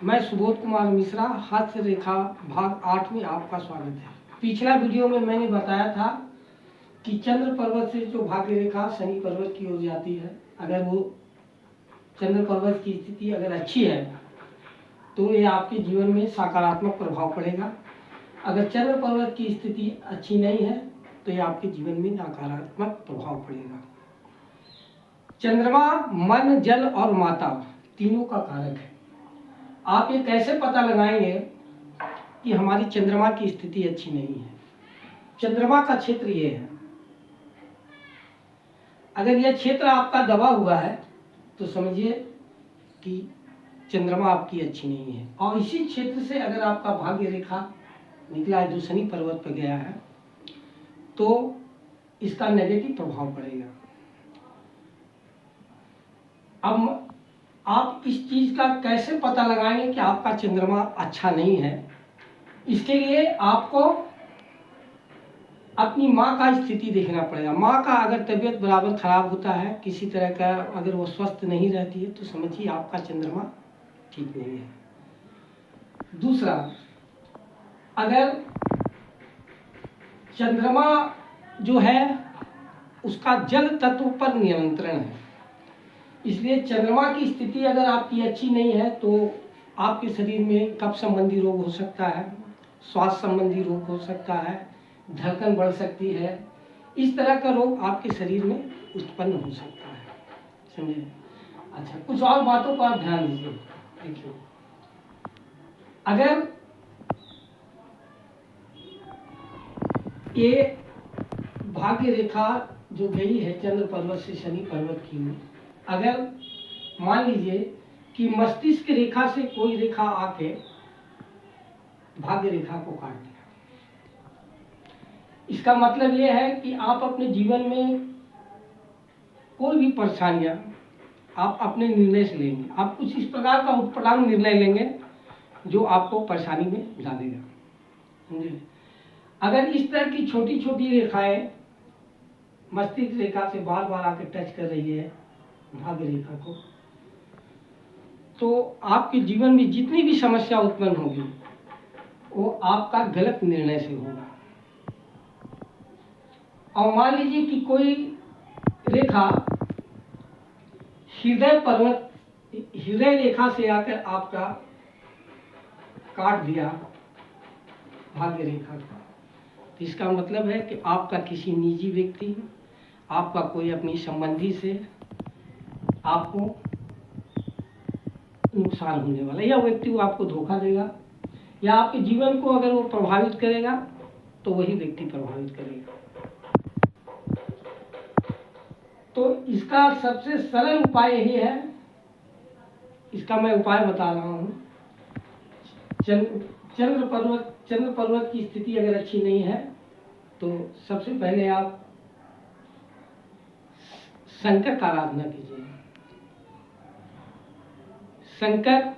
मैं सुबोध कुमार मिश्रा, हास्य रेखा भाग 8 में आपका स्वागत है। पिछला वीडियो में मैंने बताया था कि चंद्र पर्वत से जो भाग्य रेखा शनि पर्वत की ओर जाती है, अगर वो चंद्र पर्वत की स्थिति अगर अच्छी है तो ये आपके जीवन में सकारात्मक प्रभाव पड़ेगा। अगर चंद्र पर्वत की स्थिति अच्छी नहीं है तो ये आपके जीवन में नकारात्मक प्रभाव पड़ेगा। चंद्रमा मन, जल और माता तीनों का कारक है। आप ये कैसे पता लगाएंगे कि हमारी चंद्रमा की स्थिति अच्छी नहीं है? चंद्रमा का क्षेत्र ये है, अगर यह क्षेत्र आपका दबा हुआ है तो समझिए कि चंद्रमा आपकी अच्छी नहीं है। और इसी क्षेत्र से अगर आपका भाग्य रेखा निकला है जो शनि पर्वत पर गया है तो इसका नेगेटिव प्रभाव पड़ेगा। अब आप इस चीज का कैसे पता लगाएंगे कि आपका चंद्रमा अच्छा नहीं है? इसके लिए आपको अपनी माँ का स्थिति देखना पड़ेगा। माँ का अगर तबीयत बराबर खराब होता है, किसी तरह का अगर वो स्वस्थ नहीं रहती है तो समझिए आपका चंद्रमा ठीक नहीं है। दूसरा, अगर चंद्रमा जो है उसका जल तत्व पर नियंत्रण है, इसलिए चंद्रमा की स्थिति अगर आपकी अच्छी नहीं है तो आपके शरीर में कफ संबंधी रोग हो सकता है, श्वास संबंधी रोग हो सकता है, धड़कन बढ़ सकती है। इस तरह का रोग आपके शरीर में उत्पन्न हो सकता है, समझे? अच्छा, कुछ और बातों पर आप ध्यान दीजिए। देखिए, अगर ये भाग्य रेखा जो गई है चंद्र पर्वत से शनि पर्वत की में, अगर मान लीजिए कि मस्तिष्क रेखा से कोई रेखा आके भाग्य रेखा को काट दिया, इसका मतलब यह है कि आप अपने जीवन में कोई भी परेशानियां आप अपने निर्णय से लेंगे। आप कुछ इस प्रकार का उटपटांग निर्णय लेंगे जो आपको परेशानी में डालेगा, समझे? अगर इस तरह की छोटी छोटी रेखाएं मस्तिष्क रेखा से बार बार आकर टच कर रही है भाग्य रेखा को, तो आपके जीवन में जितनी भी समस्या उत्पन्न होगी वो आपका गलत निर्णय से होगा। और मान लीजिए कि कोई रेखा हृदय रेखा से आकर आपका काट दिया भाग्य रेखा का, तो इसका मतलब है कि आपका किसी निजी व्यक्ति, आपका कोई अपनी संबंधी से आपको नुकसान होने वाला है, या व्यक्ति वो आपको धोखा देगा, या आपके जीवन को अगर वो प्रभावित करेगा तो वही व्यक्ति प्रभावित करेगा। तो इसका सबसे सरल उपाय यही है, इसका मैं उपाय बता रहा हूँ। चंद्र पर्वत की स्थिति अगर अच्छी नहीं है तो सबसे पहले आप शंकर का आराधना कीजिए। शंकर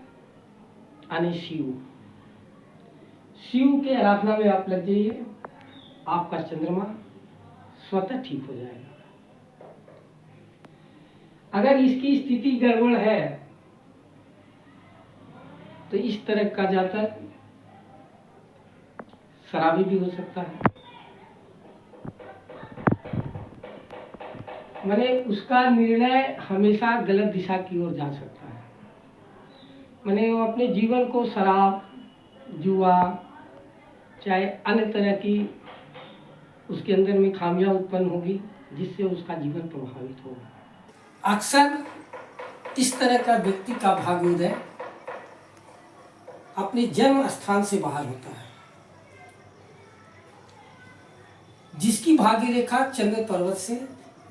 यानी शिव के आराधना में आप लग जाइए, आपका चंद्रमा स्वतः ठीक हो जाएगा। अगर इसकी स्थिति गड़बड़ है तो इस तरह का जातक शराबी भी हो सकता है, माने उसका निर्णय हमेशा गलत दिशा की ओर जा सकता है। माने वो अपने जीवन को शराब, जुआ, चाहे अन्य तरह की उसके अंदर में खामियां उत्पन्न होगी जिससे उसका जीवन प्रभावित होगा। अक्सर इस तरह का व्यक्ति का भाग्योदय अपने जन्म स्थान से बाहर होता है, जिसकी भाग्य रेखा चंद्र पर्वत से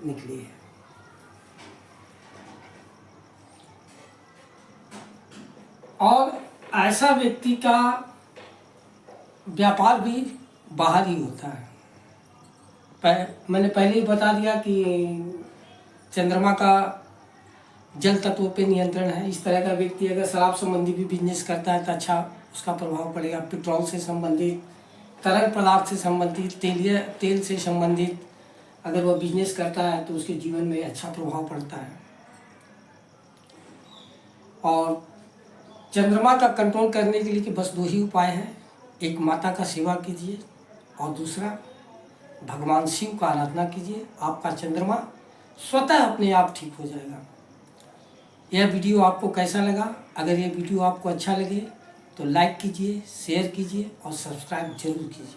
निकली है। और ऐसा व्यक्ति का व्यापार भी बाहर ही होता है। मैंने पहले ही बता दिया कि चंद्रमा का जल तत्व पे नियंत्रण है। इस तरह का व्यक्ति अगर शराब संबंधी भी बिजनेस करता है तो अच्छा उसका प्रभाव पड़ेगा। पेट्रोल से संबंधित, तरल पदार्थ से संबंधित, तेल से संबंधित अगर वह बिजनेस करता है तो उसके जीवन में अच्छा प्रभाव पड़ता है। और चंद्रमा का कंट्रोल करने के लिए कि बस 2 ही उपाय हैं। एक माता का सेवा कीजिए और दूसरा भगवान शिव का आराधना कीजिए। आपका चंद्रमा स्वतः अपने आप ठीक हो जाएगा। यह वीडियो आपको कैसा लगा? अगर यह वीडियो आपको अच्छा लगे तो लाइक कीजिए, शेयर कीजिए और सब्सक्राइब जरूर कीजिए।